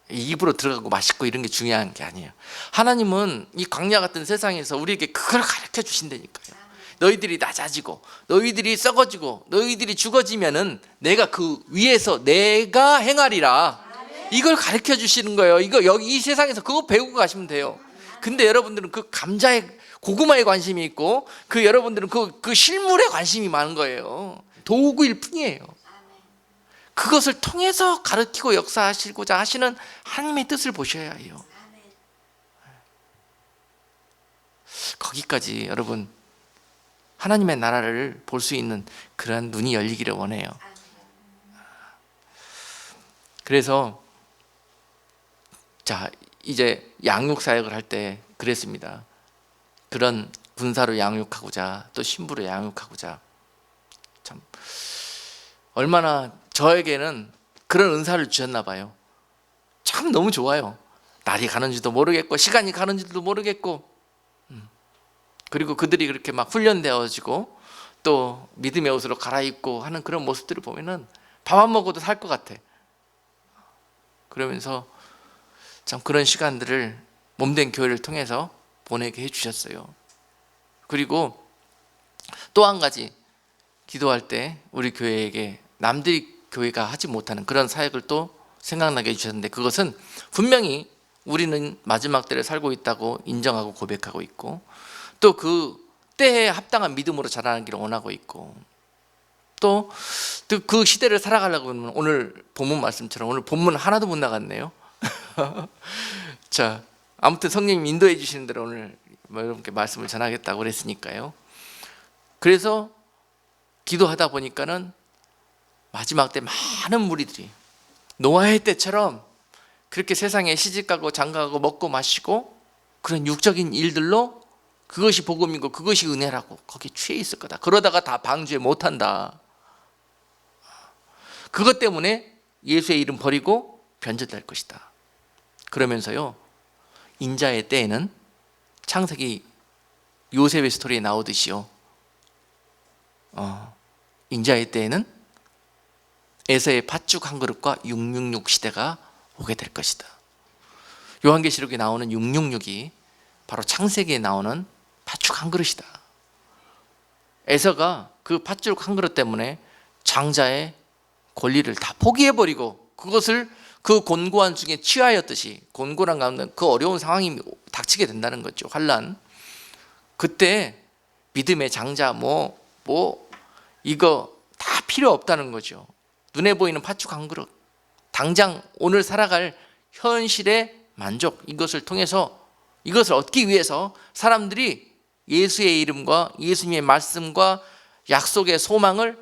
입으로 들어가고 맛있고 이런 게 중요한 게 아니에요. 하나님은 이 광야 같은 세상에서 우리에게 그걸 가르쳐 주신다니까요. 너희들이 낮아지고 너희들이 썩어지고 너희들이 죽어지면은 내가 그 위에서 내가 행하리라, 이걸 가르쳐 주시는 거예요. 이거 여기 이 세상에서 그거 배우고 가시면 돼요. 근데 여러분들은 그 감자에 고구마에 관심이 있고 여러분들은 그 실물에 관심이 많은 거예요. 도구일 뿐이에요. 그것을 통해서 가르치고 역사하시고자 하시는 하나님의 뜻을 보셔야 해요. 거기까지 여러분 하나님의 나라를 볼 수 있는 그런 눈이 열리기를 원해요. 그래서 자, 이제 양육 사역을 할 때 그랬습니다. 그런 군사로 양육하고자 또 신부로 양육하고자, 참 얼마나 저에게는 그런 은사를 주셨나 봐요. 참 너무 좋아요. 날이 가는지도 모르겠고 시간이 가는지도 모르겠고, 그리고 그들이 그렇게 막 훈련되어지고 또 믿음의 옷으로 갈아입고 하는 그런 모습들을 보면은 밥 안 먹어도 살 것 같아. 그러면서 참 그런 시간들을 몸된 교회를 통해서 보내게 해주셨어요. 그리고 또 한 가지, 기도할 때 우리 교회에게 남들이 교회가 하지 못하는 그런 사역을 또 생각나게 해주셨는데, 그것은 분명히 우리는 마지막 때를 살고 있다고 인정하고 고백하고 있고 또 그 때에 합당한 믿음으로 자라나기를 원하고 있고, 또 그 시대를 살아가려고 하면 오늘 본문 말씀처럼, 오늘 본문 하나도 못 나갔네요. 자, 아무튼 성령님 인도해 주시는 대로 오늘 여러분께 말씀을 전하겠다고 그랬으니까요. 그래서 기도하다 보니까는 마지막 때 많은 무리들이 노아의 때처럼 그렇게 세상에 시집가고 장가가고 먹고 마시고 그런 육적인 일들로 그것이 복음이고 그것이 은혜라고 거기에 취해 있을 거다. 그러다가 다 방주에 못한다. 그것 때문에 예수의 이름 버리고 변절될 것이다. 그러면서요, 인자의 때에는 창세기 요셉의 스토리에 나오듯이요, 인자의 때에는 에서의 팥죽 한 그릇과 666 시대가 오게 될 것이다. 요한계시록에 나오는 666이 바로 창세기에 나오는 팥죽 한 그릇이다. 에서가 그 팥죽 한 그릇 때문에 장자의 권리를 다 포기해버리고 그것을 그 곤고한 중에 취하였듯이, 곤고한 가운데 그 어려운 상황이 닥치게 된다는 거죠. 환난. 그때 믿음의 장자 이거 다 필요 없다는 거죠. 눈에 보이는 팥죽 한 그릇, 당장 오늘 살아갈 현실의 만족, 이것을 통해서, 이것을 얻기 위해서 사람들이 예수의 이름과 예수님의 말씀과 약속의 소망을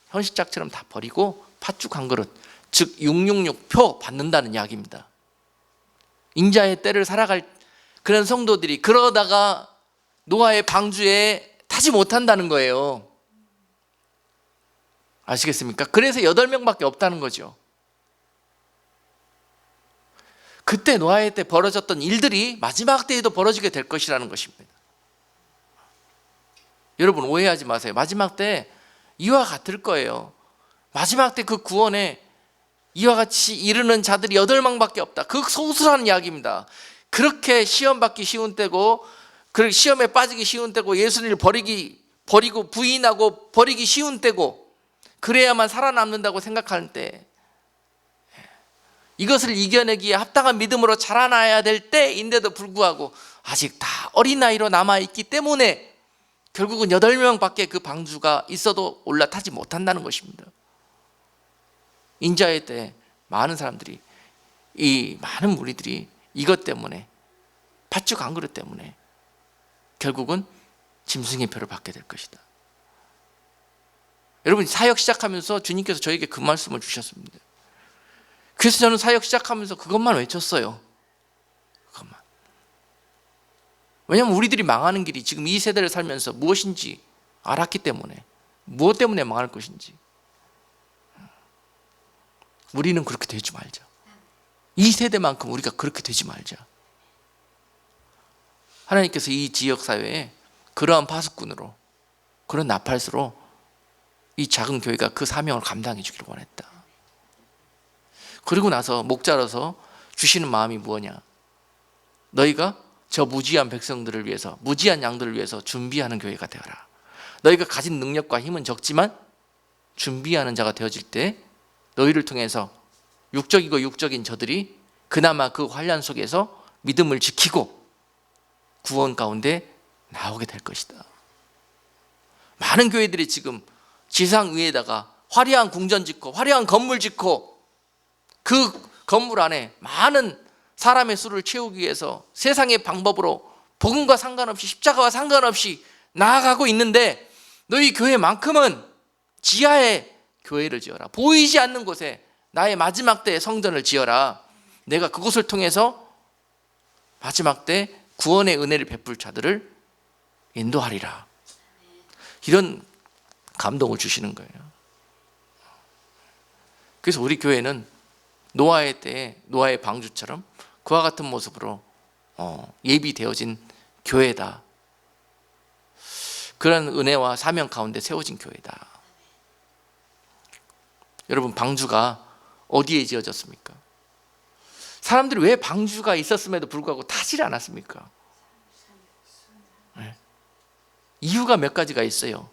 현실작처럼 다 버리고 팥죽 한 그릇, 즉 666표 받는다는 이야기입니다. 인자의 때를 살아갈 그런 성도들이 그러다가 노아의 방주에 타지 못한다는 거예요. 아시겠습니까? 그래서 8명밖에 없다는 거죠. 그때 노아의 때 벌어졌던 일들이 마지막 때에도 벌어지게 될 것이라는 것입니다. 여러분 오해하지 마세요. 마지막 때 이와 같을 거예요. 마지막 때 그 구원에 이와 같이 이르는 자들이 8명밖에 없다. 그 소수라는 이야기입니다. 그렇게 시험 받기 쉬운 때고, 그렇게 시험에 빠지기 쉬운 때고, 예수님을 버리고 부인하고 버리기 쉬운 때고, 그래야만 살아남는다고 생각하는 때, 이것을 이겨내기에 합당한 믿음으로 자라나야 될 때인데도 불구하고 아직 다 어린아이로 남아있기 때문에 결국은 8명밖에 그 방주가 있어도 올라타지 못한다는 것입니다. 인자의 때 많은 사람들이, 이 많은 무리들이 이것 때문에, 팥죽 한 그릇 때문에 결국은 짐승의 표를 받게 될 것이다. 여러분 사역 시작하면서 주님께서 저에게 그 말씀을 주셨습니다. 그래서 저는 사역 시작하면서 그것만 외쳤어요. 그것만. 왜냐하면 우리들이 망하는 길이 지금 이 세대를 살면서 무엇인지 알았기 때문에, 무엇 때문에 망할 것인지. 우리는 그렇게 되지 말자. 이 세대만큼 우리가 그렇게 되지 말자. 하나님께서 이 지역사회에 그러한 파수꾼으로, 그런 나팔수로 이 작은 교회가 그 사명을 감당해 주기를 원했다. 그리고 나서 목자로서 주시는 마음이 무엇냐? 너희가 저 무지한 백성들을 위해서, 무지한 양들을 위해서 준비하는 교회가 되어라. 너희가 가진 능력과 힘은 적지만 준비하는 자가 되어질 때 너희를 통해서 육적이고 육적인 저들이 그나마 그 환난 속에서 믿음을 지키고 구원 가운데 나오게 될 것이다. 많은 교회들이 지금 지상 위에다가 화려한 궁전 짓고 화려한 건물 짓고 그 건물 안에 많은 사람의 수를 채우기 위해서 세상의 방법으로 복음과 상관없이 십자가와 상관없이 나아가고 있는데, 너희 교회만큼은 지하에 교회를 지어라. 보이지 않는 곳에 나의 마지막 때의 성전을 지어라. 내가 그곳을 통해서 마지막 때 구원의 은혜를 베풀 자들을 인도하리라. 이런 감동을 주시는 거예요. 그래서 우리 교회는 노아의 때에 노아의 방주처럼 그와 같은 모습으로 예비되어진 교회다. 그런 은혜와 사명 가운데 세워진 교회다. 여러분 방주가 어디에 지어졌습니까? 사람들이 왜 방주가 있었음에도 불구하고 타질 않았습니까? 네. 이유가 몇 가지가 있어요.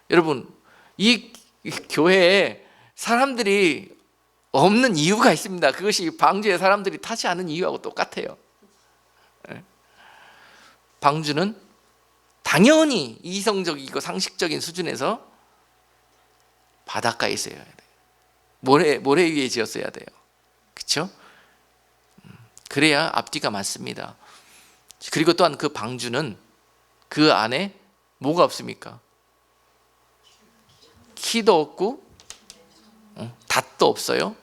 여러분 이 교회에 사람들이 없는 이유가 있습니다. 그것이 방주에 사람들이 타지 않은 이유하고 똑같아요. 네. 방주는 당연히 이성적이고 상식적인 수준에서 바닷가에 있어야 돼요. 모래 위에 지었어야 돼요. 그렇죠? 그래야 앞뒤가 맞습니다. 그리고 또한 그 방주는 그 안에 뭐가 없습니까? 키도 없고 닷도 없어요.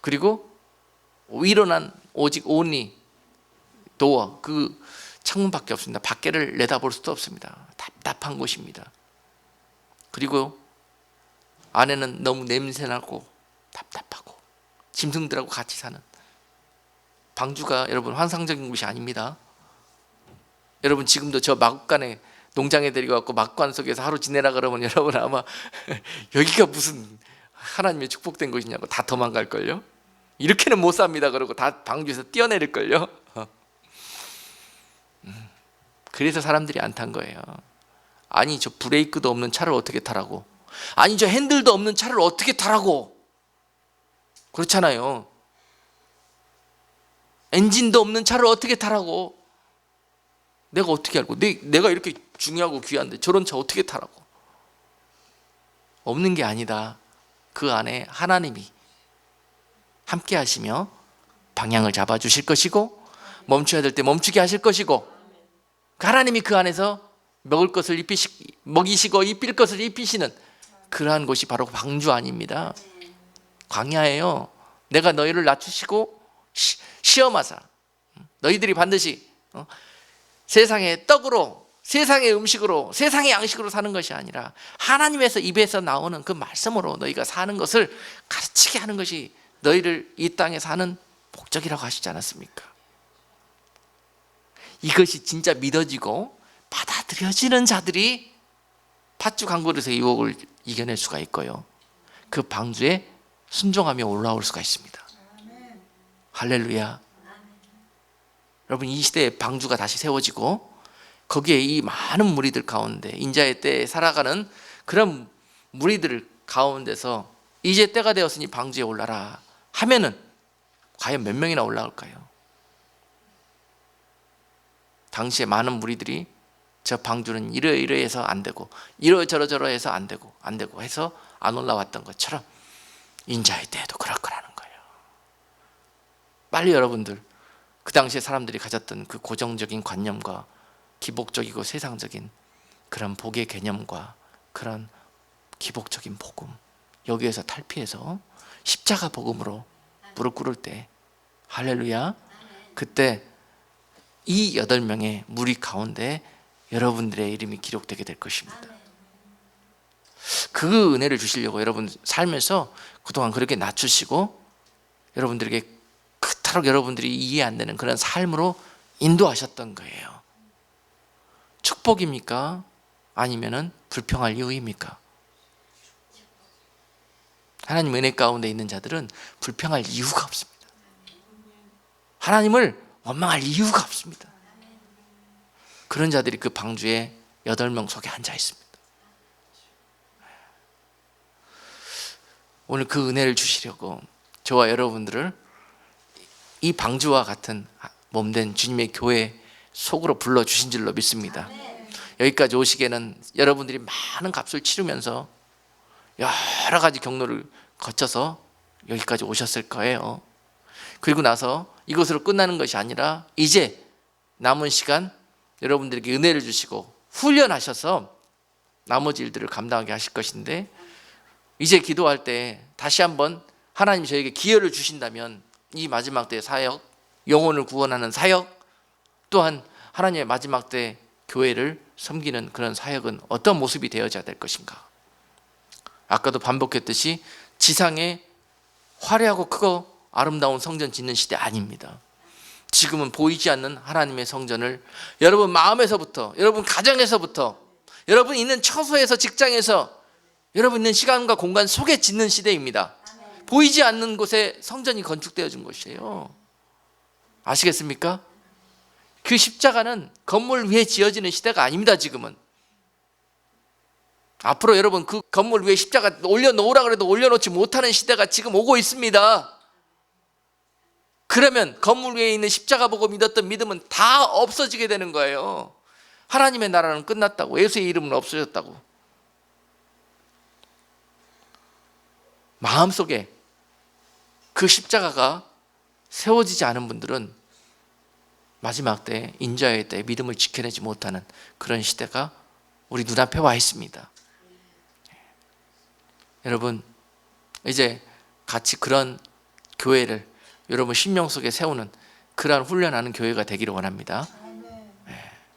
그리고 위로는 오직 only 도어, 그 창문밖에 없습니다. 밖에를 내다볼 수도 없습니다. 답답한 곳입니다. 그리고 안에는 너무 냄새나고 답답하고 짐승들하고 같이 사는, 방주가 여러분 환상적인 곳이 아닙니다. 여러분 지금도 저 마국간에 농장에 데리고 막관 속에서 하루 지내라 그러면 여러분 아마 여기가 무슨 하나님의 축복된 곳이냐고 다 도망갈걸요. 이렇게는 못 삽니다 그러고 다 방주에서 뛰어내릴걸요. 그래서 사람들이 안 탄 거예요. 아니 저 브레이크도 없는 차를 어떻게 타라고, 아니 저 핸들도 없는 차를 어떻게 타라고, 그렇잖아요. 엔진도 없는 차를 어떻게 타라고, 내가 어떻게 알고, 내가 이렇게 중요하고 귀한데 저런 차 어떻게 타라고. 없는 게 아니다. 그 안에 하나님이 함께 하시며 방향을 잡아 주실 것이고 멈춰야 될 때 멈추게 하실 것이고, 하나님이 그 안에서 먹을 것을 먹이시고 입힐 것을 입히시는 그러한 곳이 바로 방주 아닙니다. 광야예요. 내가 너희를 낮추시고 시험하사 너희들이 반드시 세상의 떡으로 세상의 음식으로, 세상의 양식으로 사는 것이 아니라 하나님에서 입에서 나오는 그 말씀으로 너희가 사는 것을 가르치게 하는 것이 너희를 이 땅에 사는 목적이라고 하시지 않았습니까? 이것이 진짜 믿어지고 받아들여지는 자들이 팥죽 한 그릇의 유혹을 이겨낼 수가 있고요, 그 방주에 순종하며 올라올 수가 있습니다. 할렐루야. 여러분, 이 시대에 방주가 다시 세워지고 거기에 이 많은 무리들 가운데, 인자의 때에 살아가는 그런 무리들 가운데서 이제 때가 되었으니 방주에 올라라 하면은 과연 몇 명이나 올라올까요? 당시에 많은 무리들이 저 방주는 이러이러해서 안 되고 이러저러저러 해서 안 되고 해서 안 올라왔던 것처럼 인자의 때에도 그럴 거라는 거예요. 빨리 여러분들, 그 당시에 사람들이 가졌던 그 고정적인 관념과 기복적이고 세상적인 그런 복의 개념과 그런 기복적인 복음, 여기에서 탈피해서 십자가 복음으로 무릎 꿇을 때, 할렐루야, 그때 이 8명의 무리 가운데 여러분들의 이름이 기록되게 될 것입니다. 그 은혜를 주시려고 여러분 삶에서 그동안 그렇게 낮추시고 여러분들에게 그토록 여러분들이 이해 안 되는 그런 삶으로 인도하셨던 거예요. 축복입니까? 아니면은 불평할 이유입니까? 하나님 은혜 가운데 있는 자들은 불평할 이유가 없습니다. 하나님을 원망할 이유가 없습니다. 그런 자들이 그 방주에 8명 속에 앉아 있습니다. 오늘 그 은혜를 주시려고 저와 여러분들을 이 방주와 같은 몸된 주님의 교회 속으로 불러주신 줄로 믿습니다. 여기까지 오시기에는 여러분들이 많은 값을 치르면서 여러 가지 경로를 거쳐서 여기까지 오셨을 거예요. 그리고 나서 이것으로 끝나는 것이 아니라 이제 남은 시간 여러분들에게 은혜를 주시고 훈련하셔서 나머지 일들을 감당하게 하실 것인데, 이제 기도할 때 다시 한번 하나님이 저에게 기회를 주신다면 이 마지막 때 사역, 영혼을 구원하는 사역, 또한 하나님의 마지막 때 교회를 섬기는 그런 사역은 어떤 모습이 되어져야 될 것인가? 아까도 반복했듯이 지상에 화려하고 크고 아름다운 성전 짓는 시대 아닙니다. 지금은 보이지 않는 하나님의 성전을 여러분 마음에서부터, 여러분 가정에서부터, 여러분 있는 처소에서, 직장에서, 여러분 있는 시간과 공간 속에 짓는 시대입니다. 보이지 않는 곳에 성전이 건축되어진 것이에요. 아시겠습니까? 그 십자가는 건물 위에 지어지는 시대가 아닙니다. 지금은 앞으로 여러분 그 건물 위에 십자가 올려놓으라 그래도 올려놓지 못하는 시대가 지금 오고 있습니다. 그러면 건물 위에 있는 십자가 보고 믿었던 믿음은 다 없어지게 되는 거예요. 하나님의 나라는 끝났다고, 예수의 이름은 없어졌다고. 마음속에 그 십자가가 세워지지 않은 분들은 마지막 때, 인자의 때 믿음을 지켜내지 못하는 그런 시대가 우리 눈앞에 와 있습니다. 여러분, 이제 같이 그런 교회를 여러분 심령 속에 세우는 그러한 훈련하는 교회가 되기를 원합니다.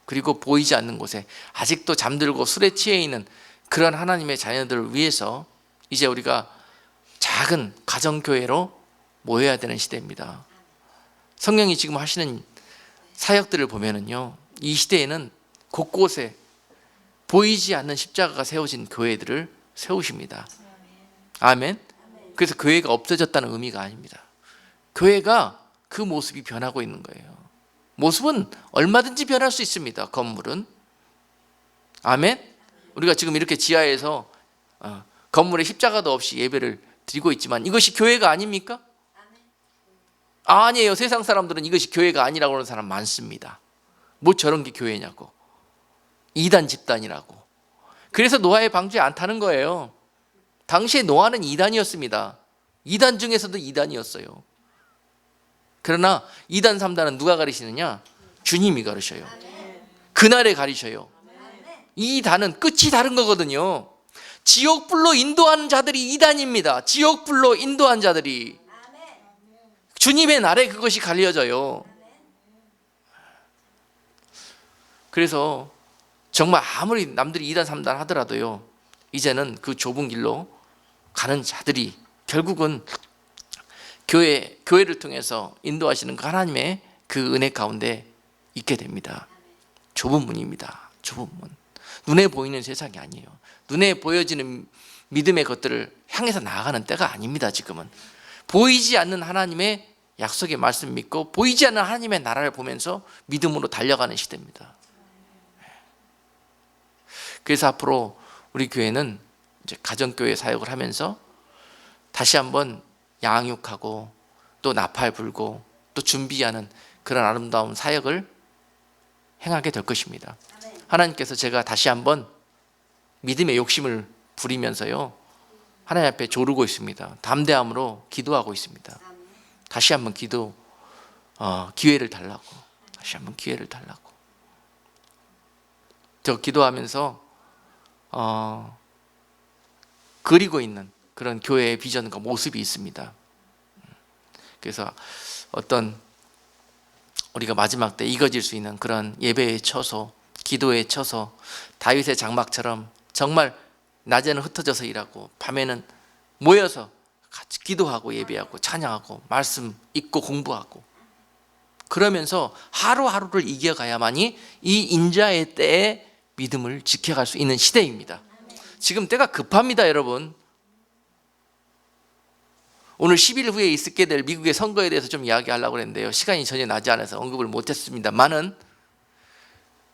그리고 보이지 않는 곳에 아직도 잠들고 술에 취해 있는 그런 하나님의 자녀들을 위해서 이제 우리가 작은 가정교회로 모여야 되는 시대입니다. 성령이 지금 하시는 사역들을 보면은요, 이 시대에는 곳곳에 보이지 않는 십자가가 세워진 교회들을 세우십니다. 아멘. 그래서 교회가 없어졌다는 의미가 아닙니다. 교회가 그 모습이 변하고 있는 거예요. 모습은 얼마든지 변할 수 있습니다. 건물은. 아멘. 우리가 지금 이렇게 지하에서 건물에 십자가도 없이 예배를 드리고 있지만 이것이 교회가 아닙니까? 아니에요. 세상 사람들은 이것이 교회가 아니라고 하는 사람 많습니다. 뭐 저런 게 교회냐고. 이단 집단이라고. 그래서 노아의 방주에 안 타는 거예요. 당시에 노아는 이단이었습니다. 이단 중에서도 이단이었어요. 그러나 2단, 3단은 누가 가르치느냐? 주님이 가르쳐요. 그날에 가르쳐요. 이 단은 끝이 다른 거거든요. 지옥불로 인도하는 자들이 2단입니다. 지옥불로 인도한 자들이. 주님의 날에 그것이 갈려져요. 그래서 정말 아무리 남들이 2단 3단 하더라도요, 이제는 그 좁은 길로 가는 자들이 결국은 교회를 통해서 인도하시는 그 하나님의 그 은혜 가운데 있게 됩니다. 좁은 문입니다. 좁은 문. 눈에 보이는 세상이 아니에요. 눈에 보여지는 믿음의 것들을 향해서 나아가는 때가 아닙니다. 지금은 보이지 않는 하나님의 약속의 말씀 믿고 보이지 않는 하나님의 나라를 보면서 믿음으로 달려가는 시대입니다. 그래서 앞으로 우리 교회는 이제 가정교회 사역을 하면서 다시 한번 양육하고 또 나팔 불고 또 준비하는 그런 아름다운 사역을 행하게 될 것입니다. 하나님께서 제가 다시 한번 믿음의 욕심을 부리면서요, 하나님 앞에 조르고 있습니다. 담대함으로 기도하고 있습니다. 다시 한번 기회를 달라고, 다시 한번 기회를 달라고. 저 기도하면서 그리고 있는 그런 교회의 비전과 모습이 있습니다. 그래서 어떤 우리가 마지막 때 익어질 수 있는 그런 예배의 처소, 기도의 처소, 다윗의 장막처럼 정말 낮에는 흩어져서 일하고 밤에는 모여서 같이 기도하고 예배하고 찬양하고 말씀 읽고 공부하고 그러면서 하루하루를 이겨가야만이 이 인자의 때에 믿음을 지켜갈 수 있는 시대입니다. 지금 때가 급합니다, 여러분. 오늘 10일 후에 있게 될 미국의 선거에 대해서 좀 이야기하려고 했는데요, 시간이 전혀 나지 않아서 언급을 못했습니다만은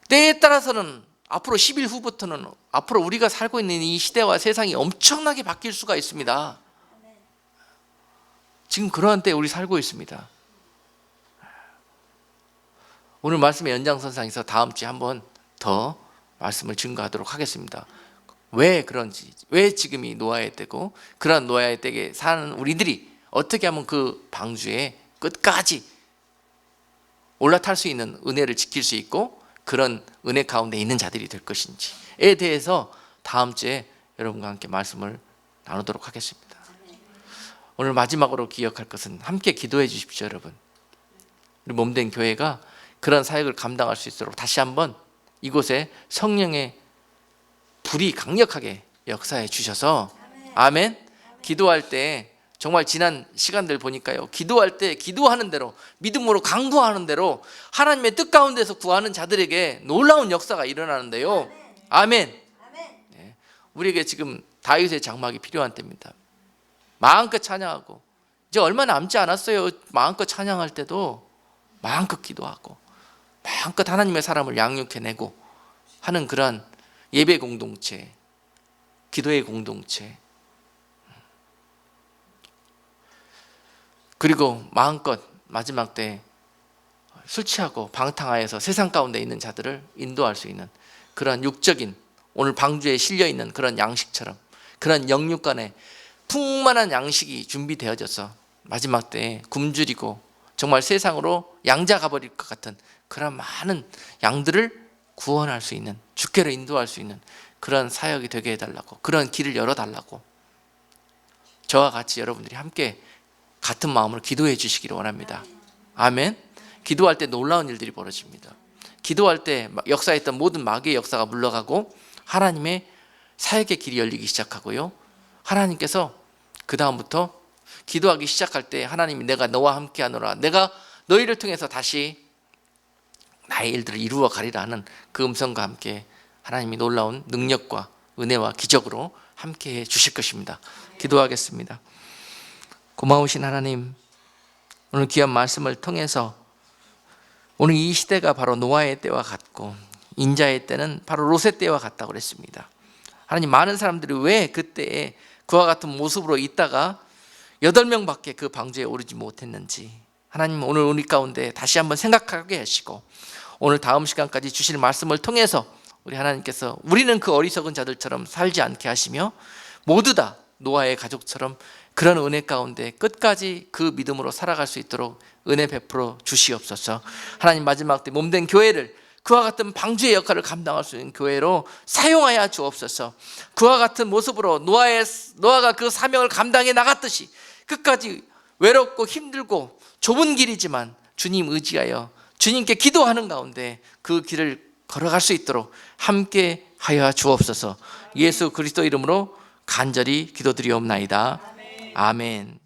때에 따라서는 앞으로 10일 후부터는 앞으로 우리가 살고 있는 이 시대와 세상이 엄청나게 바뀔 수가 있습니다. 지금 그러한 때에 우리 살고 있습니다. 오늘 말씀의 연장선상에서 다음 주에 한번 더 말씀을 증거하도록 하겠습니다. 왜 그런지, 왜 지금 이 노아의 때고 그런 노아의 때에 사는 우리들이 어떻게 하면 그 방주에 끝까지 올라탈 수 있는 은혜를 지킬 수 있고 그런 은혜 가운데 있는 자들이 될 것인지에 대해서 다음 주에 여러분과 함께 말씀을 나누도록 하겠습니다. 오늘 마지막으로 기억할 것은 함께 기도해 주십시오, 여러분. 우리 몸된 교회가 그런 사역을 감당할 수 있도록 다시 한번 이곳에 성령의 불이 강력하게 역사해 주셔서, 아멘. 기도할 때 정말 지난 시간들 보니까요, 기도할 때 기도하는 대로 믿음으로 강구하는 대로 하나님의 뜻 가운데서 구하는 자들에게 놀라운 역사가 일어나는데요. 아멘. 네. 우리에게 지금 다윗의 장막이 필요한 때입니다. 마음껏 찬양하고, 이제 얼마 남지 않았어요. 마음껏 찬양할 때도 마음껏 기도하고 마음껏 하나님의 사람을 양육해내고 하는 그런 예배 공동체, 기도의 공동체, 그리고 마음껏 마지막 때 술 취하고 방탕하여서 세상 가운데 있는 자들을 인도할 수 있는 그런 육적인, 오늘 방주에 실려있는 그런 양식처럼 그런 영육간에 풍만한 양식이 준비되어져서 마지막 때에 굶주리고 정말 세상으로 양자 가버릴 것 같은 그런 많은 양들을 구원할 수 있는, 주께로 인도할 수 있는 그런 사역이 되게 해달라고, 그런 길을 열어달라고 저와 같이 여러분들이 함께 같은 마음으로 기도해 주시기를 원합니다. 아멘. 기도할 때 놀라운 일들이 벌어집니다. 기도할 때 역사했던 모든 마귀의 역사가 물러가고 하나님의 사역의 길이 열리기 시작하고요, 하나님께서 그 다음부터 기도하기 시작할 때 하나님이 내가 너와 함께하노라, 내가 너희를 통해서 다시 나의 일들을 이루어 가리라 하는 그 음성과 함께 하나님이 놀라운 능력과 은혜와 기적으로 함께해 주실 것입니다. 기도하겠습니다. 고마우신 하나님, 오늘 귀한 말씀을 통해서 오늘 이 시대가 바로 노아의 때와 같고 인자의 때는 바로 롯의 때와 같다고 그랬습니다. 하나님, 많은 사람들이 왜 그때에 그와 같은 모습으로 있다가 8명밖에 그 방주에 오르지 못했는지 하나님, 오늘 우리 가운데 다시 한번 생각하게 하시고 오늘 다음 시간까지 주실 말씀을 통해서 우리 하나님께서 우리는 그 어리석은 자들처럼 살지 않게 하시며 모두 다 노아의 가족처럼 그런 은혜 가운데 끝까지 그 믿음으로 살아갈 수 있도록 은혜 베풀어 주시옵소서. 하나님, 마지막 때 몸된 교회를 그와 같은 방주의 역할을 감당할 수 있는 교회로 사용하여 주옵소서. 그와 같은 모습으로 노아가 그 사명을 감당해 나갔듯이 끝까지 외롭고 힘들고 좁은 길이지만 주님 의지하여 주님께 기도하는 가운데 그 길을 걸어갈 수 있도록 함께 하여 주옵소서. 예수 그리스도 이름으로 간절히 기도드리옵나이다. 아멘.